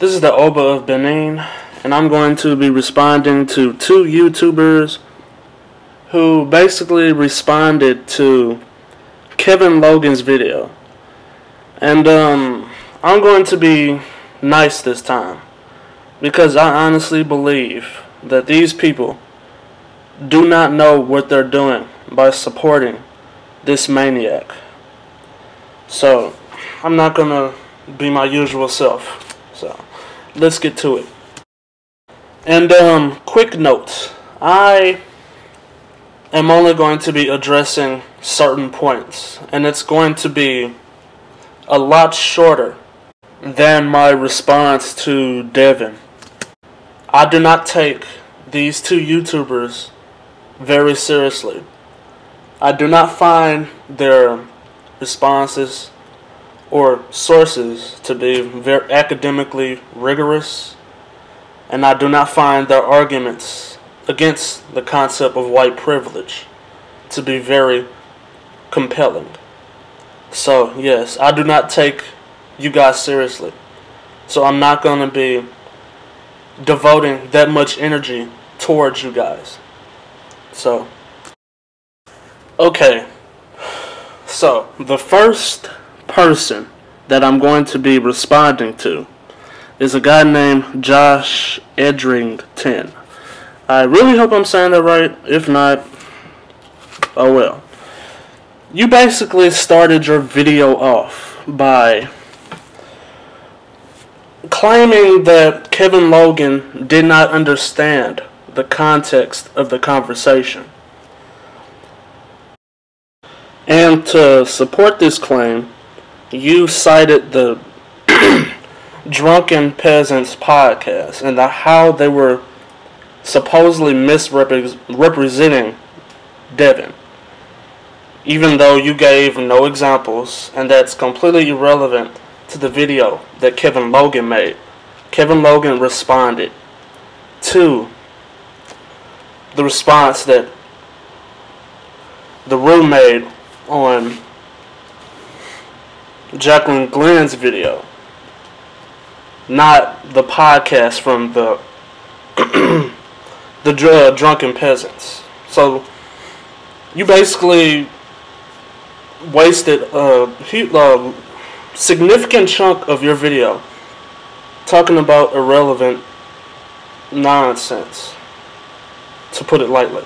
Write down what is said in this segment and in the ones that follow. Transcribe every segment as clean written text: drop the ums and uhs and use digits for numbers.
This is the Oba of Benin, and I'm going to be responding to two YouTubers who basically responded to Kevin Logan's video. And I'm going to be nice this time, because I honestly believe that these people do not know what they're doing by supporting this maniac. So, I'm not going to be my usual self. So, let's get to it. And quick note, I am only going to be addressing certain points, and it's going to be a lot shorter than my response to Devin. I do not take these two YouTubers very seriously. I do not find their responses or sources to be very academically rigorous, and I do not find their arguments against the concept of white privilege to be very compelling. So yes, I do not take you guys seriously, so I'm not going to be devoting that much energy towards you guys. So okay, so the first person that I'm going to be responding to is a guy named Josh Edrington. I really hope I'm saying that right. If not, oh well. You basically started your video off by claiming that Kevin Logan did not understand the context of the conversation. And to support this claim, you cited the Drunken Peasants podcast and how they were supposedly misrepresenting Devin, even though you gave no examples, and that's completely irrelevant to the video that Kevin Logan made. Kevin Logan responded to the response that the room made on Jacqueline Glenn's video, not the podcast from the Drunken Peasants. So you basically wasted a significant chunk of your video talking about irrelevant nonsense, to put it lightly.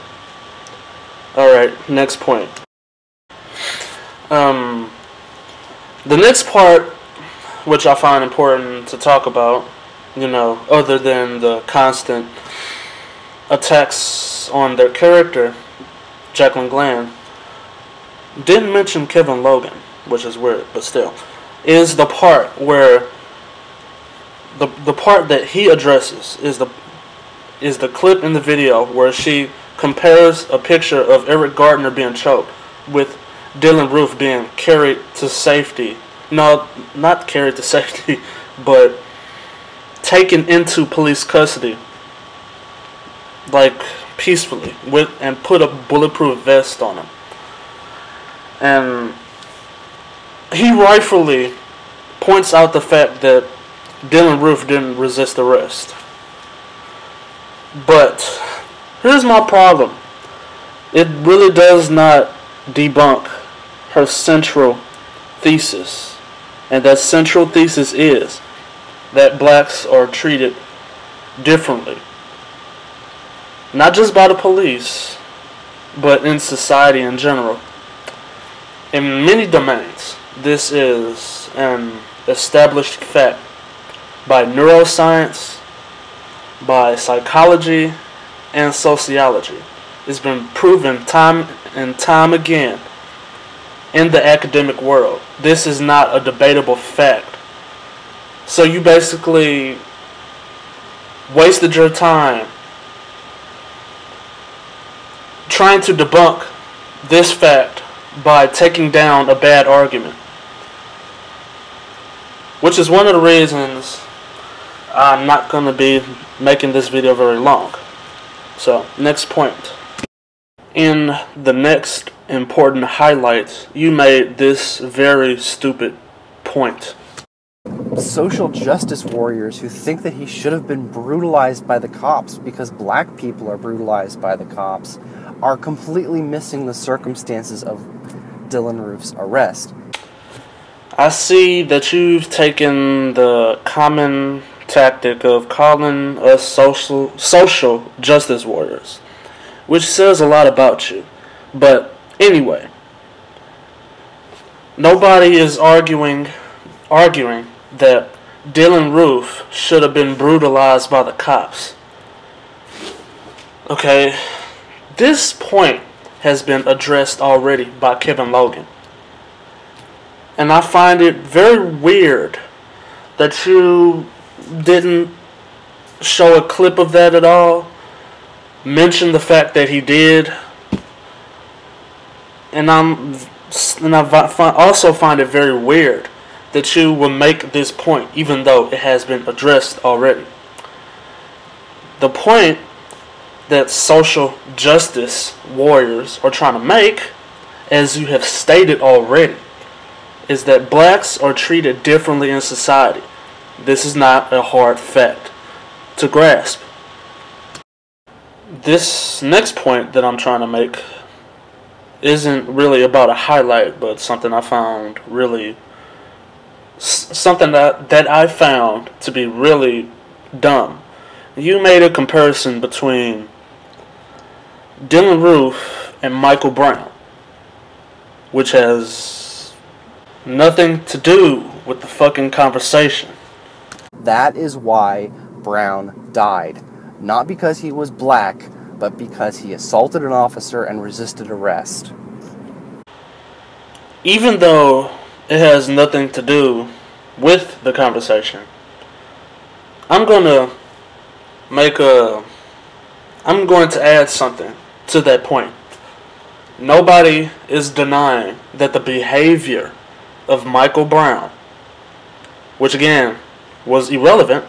Alright, next point. The next part, which I find important to talk about, other than the constant attacks on their character, Jacqueline Glenn, didn't mention Kevin Logan, which is weird, but still, is the part where the part that he addresses is the clip in the video where she compares a picture of Eric Gardner being choked with Dylan Roof being carried to safety. No, not carried to safety, but taken into police custody, like peacefully, and put a bulletproof vest on him. And he rightfully points out the fact that Dylan Roof didn't resist arrest. But here's my problem. It really does not debunk her central thesis. And that central thesis is that blacks are treated differently. Not just by the police, but in society in general. In many domains, this is an established fact by neuroscience, by psychology, and sociology. It's been proven time and time again in the academic world. This is not a debatable fact. So you basically wasted your time trying to debunk this fact by taking down a bad argument, which is one of the reasons I'm not going to be making this video very long. So, next point. In the next important highlight, you made this very stupid point. social justice warriors who think that he should have been brutalized by the cops because black people are brutalized by the cops are completely missing the circumstances of Dylann Roof's arrest. I see that you've taken the common tactic of calling us social justice warriors, which says a lot about you. But anyway, nobody is arguing that Dylann Roof should have been brutalized by the cops. Okay, this point has been addressed already by Kevin Logan. And I find it very weird that you didn't show a clip of that at all, mention the fact that he did, and I also find it very weird that you will make this point even though it has been addressed already. The point that social justice warriors are trying to make, as you have stated already, is that blacks are treated differently in society. This is not a hard fact to grasp. This next point that I'm trying to make isn't really about a highlight, but something I found really, something that I found to be really dumb. You made a comparison between Dylann Roof and Michael Brown, which has nothing to do with the fucking conversation. That is why Brown died. Not because he was black, but because he assaulted an officer and resisted arrest. Even though it has nothing to do with the conversation, I'm going to add something to that point. Nobody is denying that the behavior of Michael Brown, which again was irrelevant,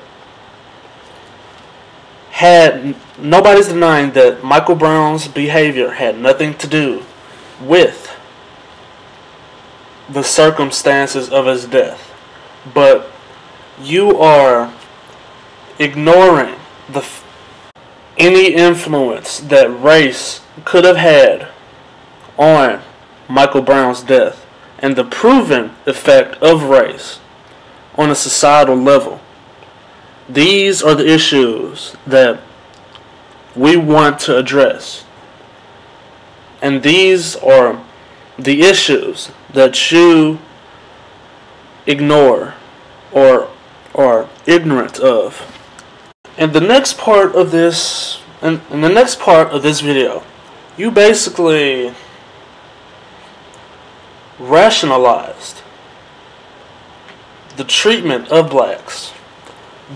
nobody's denying that Michael Brown's behavior had nothing to do with the circumstances of his death. But you are ignoring any influence that race could have had on Michael Brown's death and the proven effect of race on a societal level. These are the issues that we want to address. And these are the issues that you ignore or are ignorant of. In the next part of this video, you basically rationalized the treatment of blacks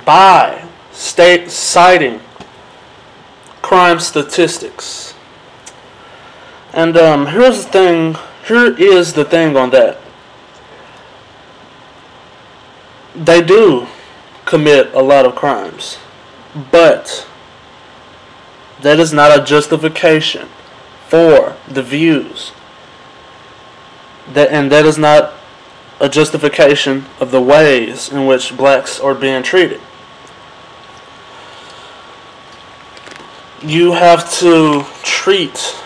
by citing crime statistics. And here is the thing on that. They do commit a lot of crimes, but that is not a justification for the views. And that is not a justification of the ways in which blacks are being treated. You have to treat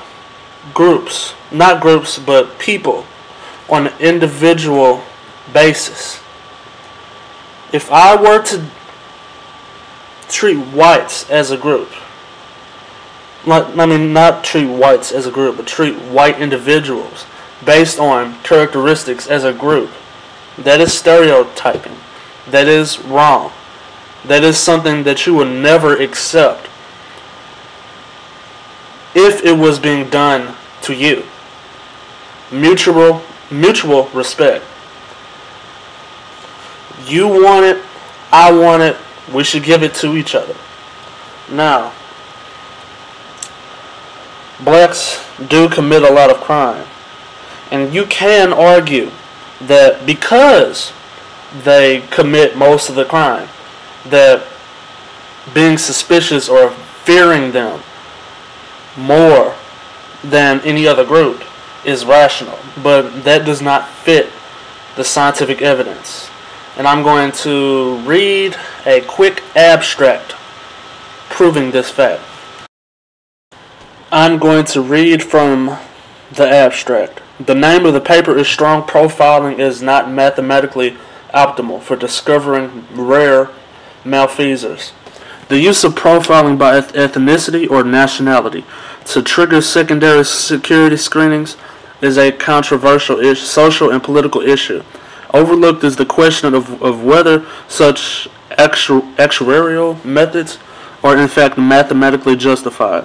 groups, not groups, but people, on an individual basis. If I were to treat whites as a group, not treat whites as a group, but treat white individuals based on characteristics as a group, that is stereotyping. That is wrong. That is something that you will never accept if it was being done to you. Mutual respect. You want it, I want it, we should give it to each other. Now, blacks do commit a lot of crime. And you can argue that because they commit most of the crime, that being suspicious or fearing them more than any other group is rational. But that does not fit the scientific evidence. and I'm going to read a quick abstract proving this fact. I'm going to read from the abstract. The name of the paper is Strong Profiling is Not Mathematically Optimal for Discovering Rare Malfeasors. The use of profiling by ethnicity or nationality to trigger secondary security screenings is a controversial social and political issue. Overlooked is the question of whether such actuarial methods are in fact mathematically justified.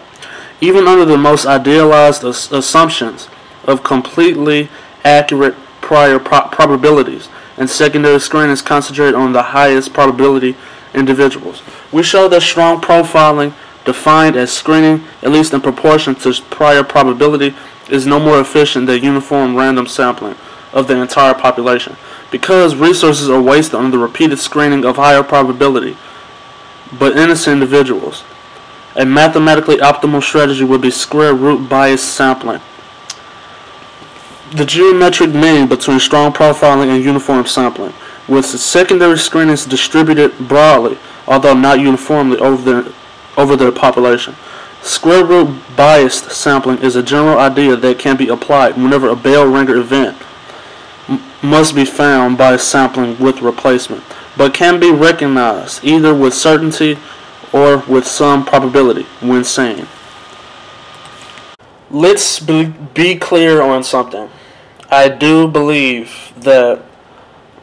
Even under the most idealized assumptions of completely accurate prior probabilities and secondary screenings concentrate on the highest probability individuals, we show that strong profiling, defined as screening at least in proportion to prior probability, is no more efficient than uniform random sampling of the entire population, because resources are wasted on the repeated screening of higher probability but innocent individuals. A mathematically optimal strategy would be square root bias sampling. The geometric mean between strong profiling and uniform sampling, with secondary screenings distributed broadly, although not uniformly, over the population. Square root biased sampling is a general idea that can be applied whenever a bell ringer event must be found by sampling with replacement, but can be recognized either with certainty or with some probability when seen. Let's be clear on something. I do believe that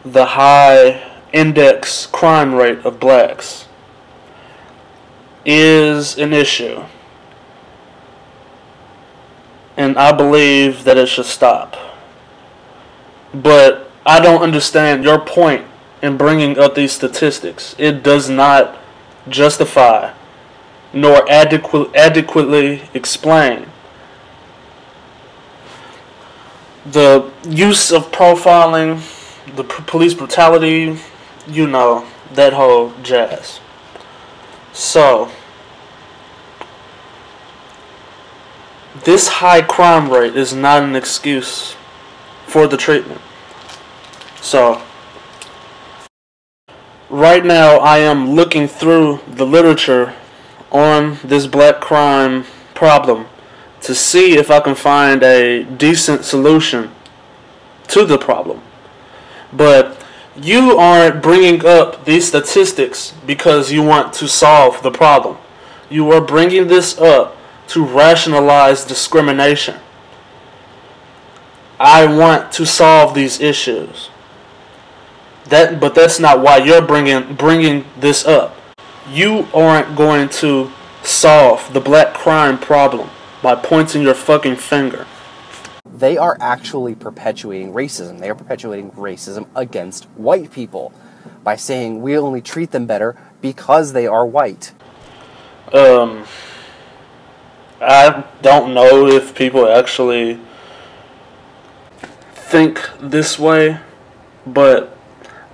the high index crime rate of blacks is an issue, and I believe that it should stop. But I don't understand your point in bringing up these statistics. It does not justify nor adequately explain the use of profiling, the police brutality, you know, that whole jazz. So, this high crime rate is not an excuse for the treatment. So, right now I am looking through the literature on this black crime problem to see if I can find a decent solution to the problem. But you aren't bringing up these statistics because you want to solve the problem. You are bringing this up to rationalize discrimination. I want to solve these issues. But that's not why you're bringing this up. You aren't going to solve the black crime problem by pointing your fucking finger. They are actually perpetuating racism. They are perpetuating racism against white people by saying we only treat them better because they are white. I don't know if people actually think this way, but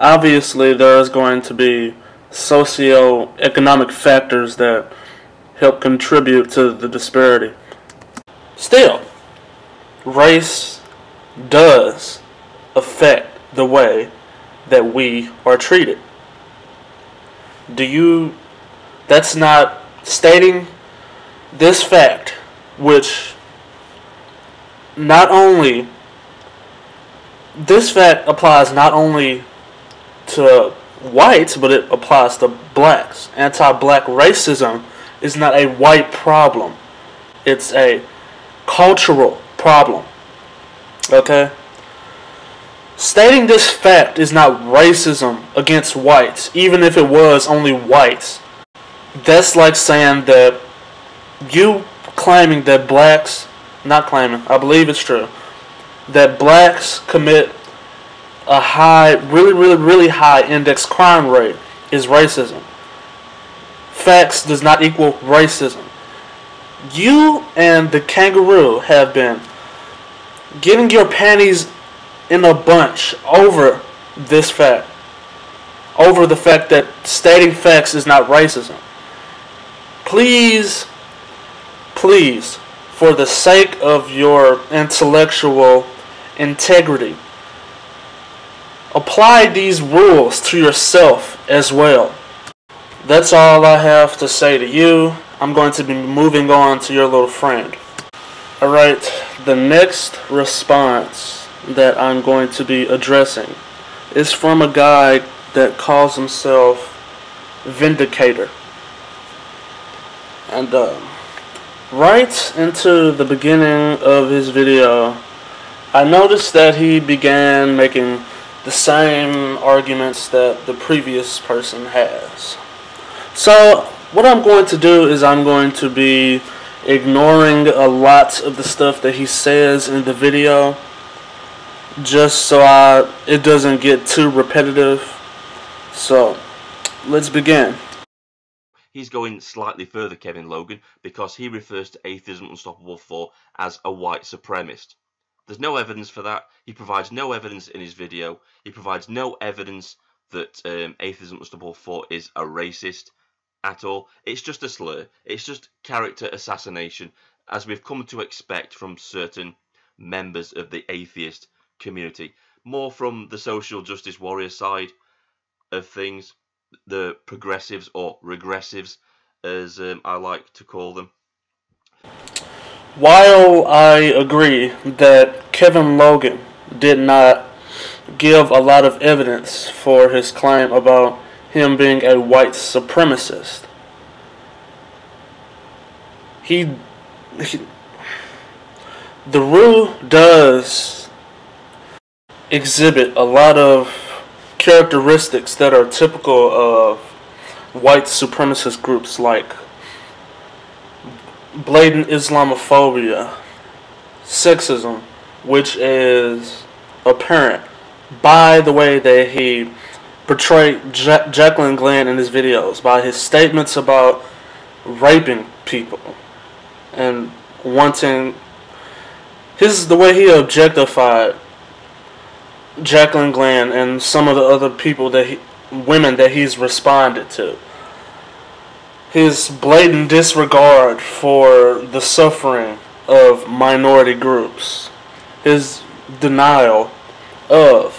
obviously there's going to be socio-economic factors that help contribute to the disparity. Still, race does affect the way that we are treated. That's not stating this fact, which this fact applies not only to whites, but it applies to blacks. Anti-black racism is not a white problem. It's a cultural problem. Okay? Stating this fact is not racism against whites, even if it was only whites. That's like saying that you claiming that blacks, not claiming, I believe it's true, that blacks commit a high, really high index crime rate is racism. Facts does not equal racism. You and the kangaroo have been getting your panties in a bunch over this fact. Over the fact that stating facts is not racism. Please, for the sake of your intellectual integrity apply these rules to yourself as well. That's all I have to say to you. I'm going to be moving on to your little friend. Alright, the next response that I'm going to be addressing is from a guy that calls himself Vindicator. And right into the beginning of his video, I noticed that he began making the same arguments that the previous person has. So what I'm going to do is I'm going to be ignoring a lot of the stuff that he says in the video, just so it doesn't get too repetitive. So let's begin. He's going slightly further, Kevin Logan, because he refers to Atheism Unstoppable 4 as a white supremacist. There's no evidence for that. He provides no evidence in his video. He provides no evidence that Atheism Unstoppable 4 is a racist at all. It's just a slur. It's just character assassination, as we've come to expect from certain members of the atheist community. More from the social justice warrior side of things, the progressives or regressives, as I like to call them. While I agree that Kevin Logan did not give a lot of evidence for his claim about him being a white supremacist, the roos does exhibit a lot of characteristics that are typical of white supremacist groups, like blatant Islamophobia, sexism, which is apparent by the way that he portrayed Jacqueline Glenn in his videos, by his statements about raping people and wanting the way he objectified Jacqueline Glenn and some of the other people women that he's responded to. His blatant disregard for the suffering of minority groups. His denial of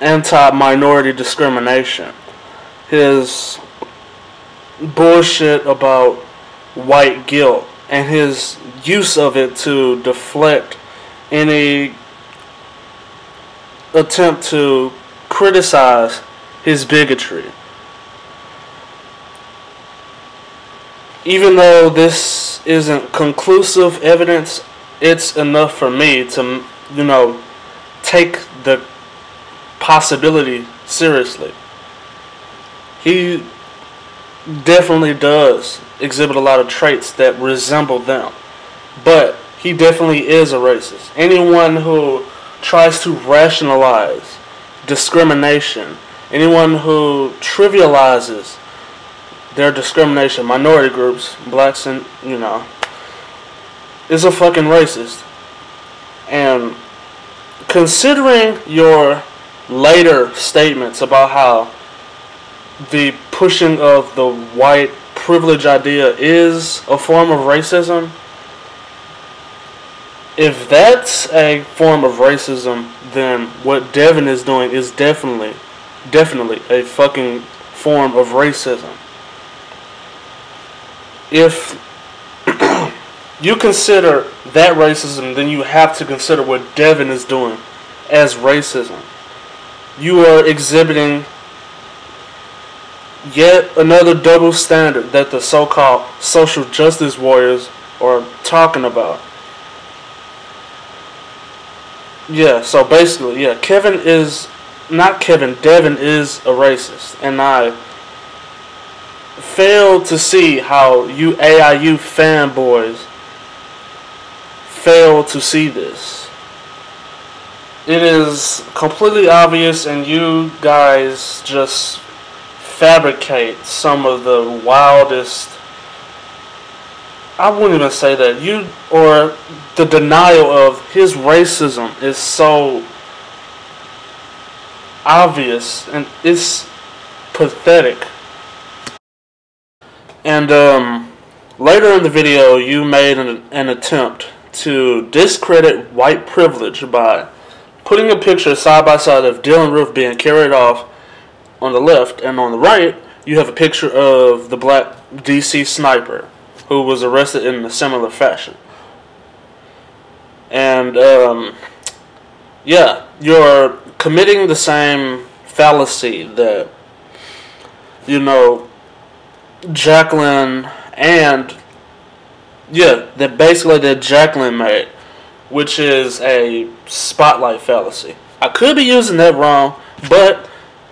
anti-minority discrimination. His bullshit about white guilt and his use of it to deflect any attempt to criticize his bigotry. Even though this isn't conclusive evidence, it's enough for me to, take the possibility seriously. He definitely does exhibit a lot of traits that resemble them, but he definitely is a racist. Anyone who tries to rationalize discrimination, anyone who trivializes their discrimination, minority groups, blacks and, is a fucking racist. And considering your later statements about how the pushing of the white privilege idea is a form of racism, if that's a form of racism, then what Devin is doing is definitely a fucking form of racism. If you consider that racism, then you have to consider what Devin is doing as racism. You are exhibiting yet another double standard that the so-called social justice warriors are talking about. Yeah, so basically, Devin is a racist, and I fail to see how you AIU fanboys fail to see this. It is completely obvious, and you guys just fabricate some of the wildest, I wouldn't even say that, or the denial of his racism is so obvious, and it's pathetic. And later in the video, you made an attempt to discredit white privilege by putting a picture side by side of Dylan Roof being carried off on the left, and on the right, you have a picture of the black DC sniper who was arrested in a similar fashion. And, yeah, you're committing the same fallacy that, you know, Jacqueline and, yeah, that Jacqueline made, which is a spotlight fallacy. I could be using that wrong, but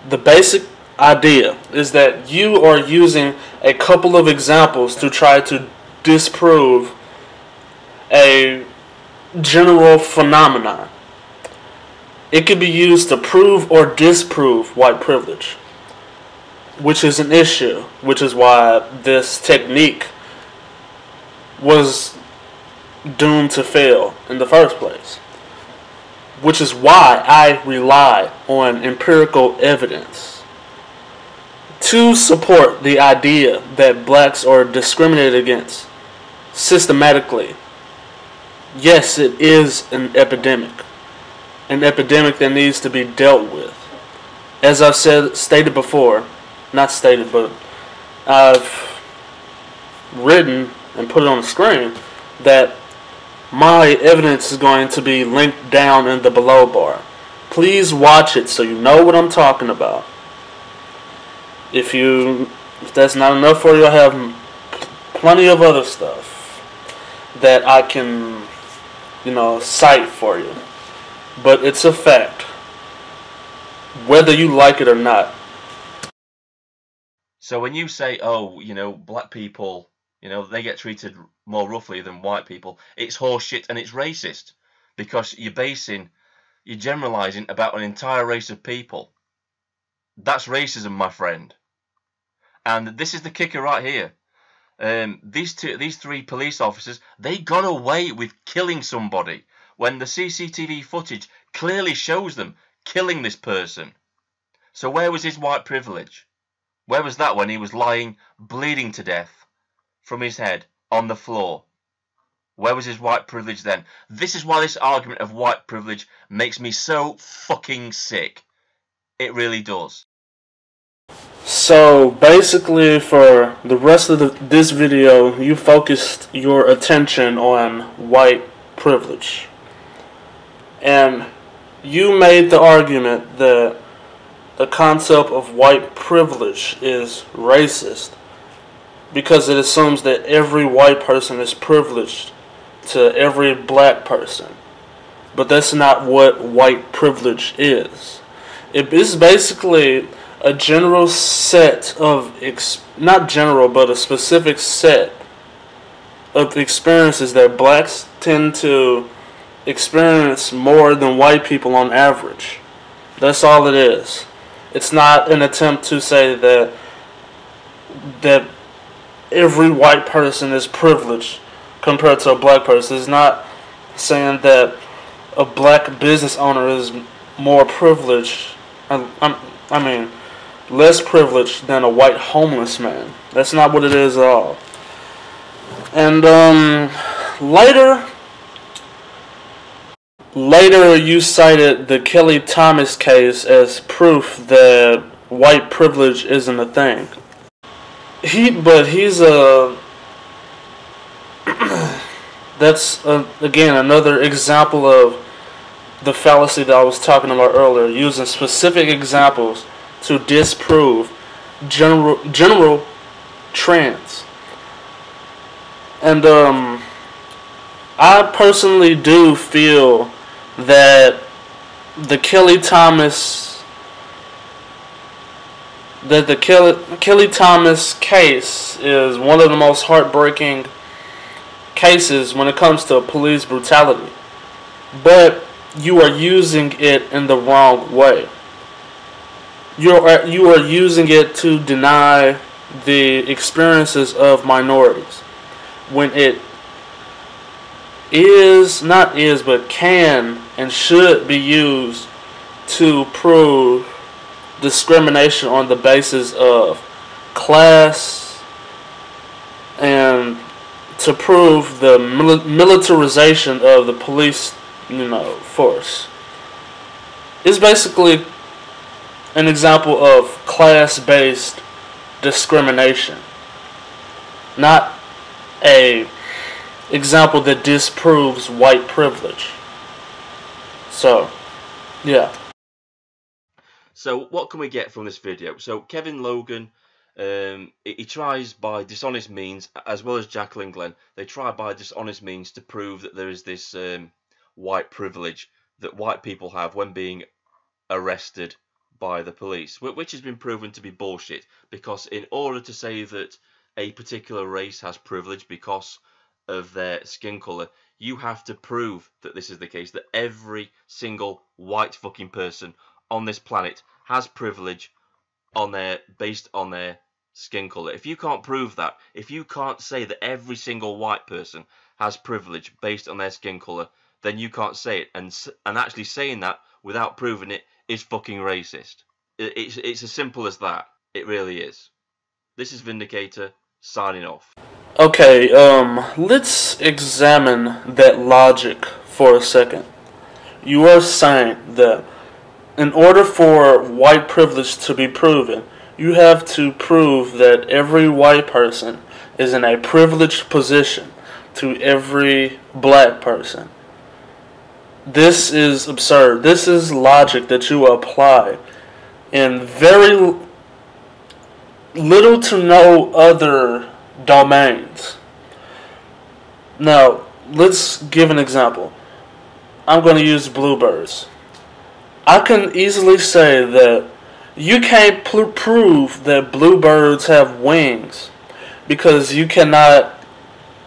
the basic idea is that you are using a couple of examples to try to disprove a general phenomenon. It could be used to prove or disprove white privilege, which is an issue, which is why this technique was doomed to fail in the first place, which is why I rely on empirical evidence to support the idea that blacks are discriminated against systematically. Yes, it is an epidemic that needs to be dealt with. As I've stated before, not stated, but I've written and put it on the screen, that my evidence is going to be linked down in the below bar. Please watch it so you know what I'm talking about. If that's not enough for you, I have plenty of other stuff that I can, cite for you. But it's a fact, whether you like it or not. So when you say, black people, they get treated more roughly than white people, it's horseshit and it's racist, because you're generalizing about an entire race of people. That's racism, my friend. And this is the kicker right here. These three police officers, they got away with killing somebody when the CCTV footage clearly shows them killing this person. So where was his white privilege? Where was that when he was lying, bleeding to death from his head on the floor? Where was his white privilege then? This is why this argument of white privilege makes me so fucking sick. It really does. So basically, for the rest of this video, you focused your attention on white privilege. And you made the argument that the concept of white privilege is racist because it assumes that every white person is privileged to every black person. But that's not what white privilege is. It is basically a general set of, not general, but a specific set of experiences that blacks tend to experience more than white people on average. That's all it is. It's not an attempt to say that every white person is privileged compared to a black person. It's not saying that a black business owner is more privileged, less privileged than a white homeless man. That's not what it is at all. And later you cited the Kelly Thomas case as proof that white privilege isn't a thing. That's again another example of the fallacy that I was talking about earlier, using specific examples to disprove general trends. And I personally do feel that the Kelly Thomas case is one of the most heartbreaking cases when it comes to police brutality. But you are using it in the wrong way. You are using it to deny the experiences of minorities when it but can and should be used to prove discrimination on the basis of class and to prove the militarization of the police, force. It's basically an example of class-based discrimination, not a example that disproves white privilege. So, yeah. So what can we get from this video? So Kevin Logan, he tries by dishonest means, as well as Jacqueline Glenn, they try by dishonest means to prove that there is this white privilege that white people have when being arrested by the police, which has been proven to be bullshit, because in order to say that a particular race has privilege because of their skin color, you have to prove that this is the case, that every single white fucking person on this planet has privilege based on their skin color. If you can't prove that, if you can't say that every single white person has privilege based on their skin color, then you can't say it. And actually saying that without proving it is fucking racist. It's as simple as that. It really is. This is Vindicator, signing off. Okay, let's examine that logic for a second. You are saying that in order for white privilege to be proven, you have to prove that every white person is in a privileged position to every black person. This is absurd. This is logic that you apply in very little to no other domains. Now, let's give an example. I'm going to use bluebirds. I can easily say that you can't prove that bluebirds have wings because you cannot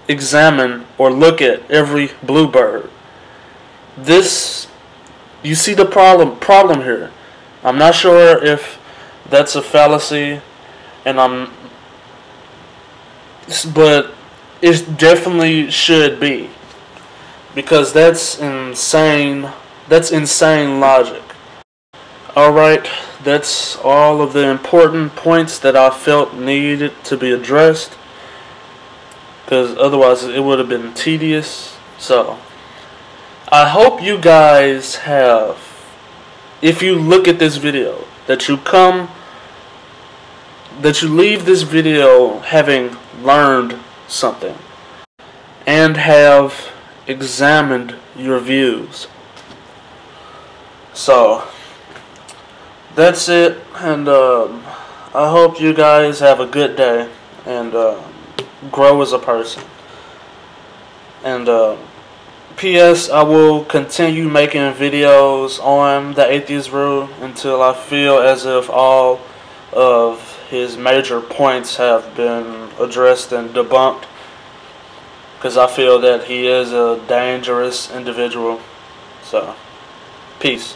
examine or look at every bluebird. You see the problem here. I'm not sure if that's a fallacy, but it definitely should be, because that's insane. That's insane logic. Alright, that's all of the important points that I felt needed to be addressed, because otherwise it would have been tedious. So, I hope you guys have, if you look at this video, that you leave this video having learned something and have examined your views. So, that's it, and I hope you guys have a good day and grow as a person. And P.S. I will continue making videos on the atheist rule until I feel as if all of his major points have been addressed and debunked, because I feel that he is a dangerous individual. So, peace.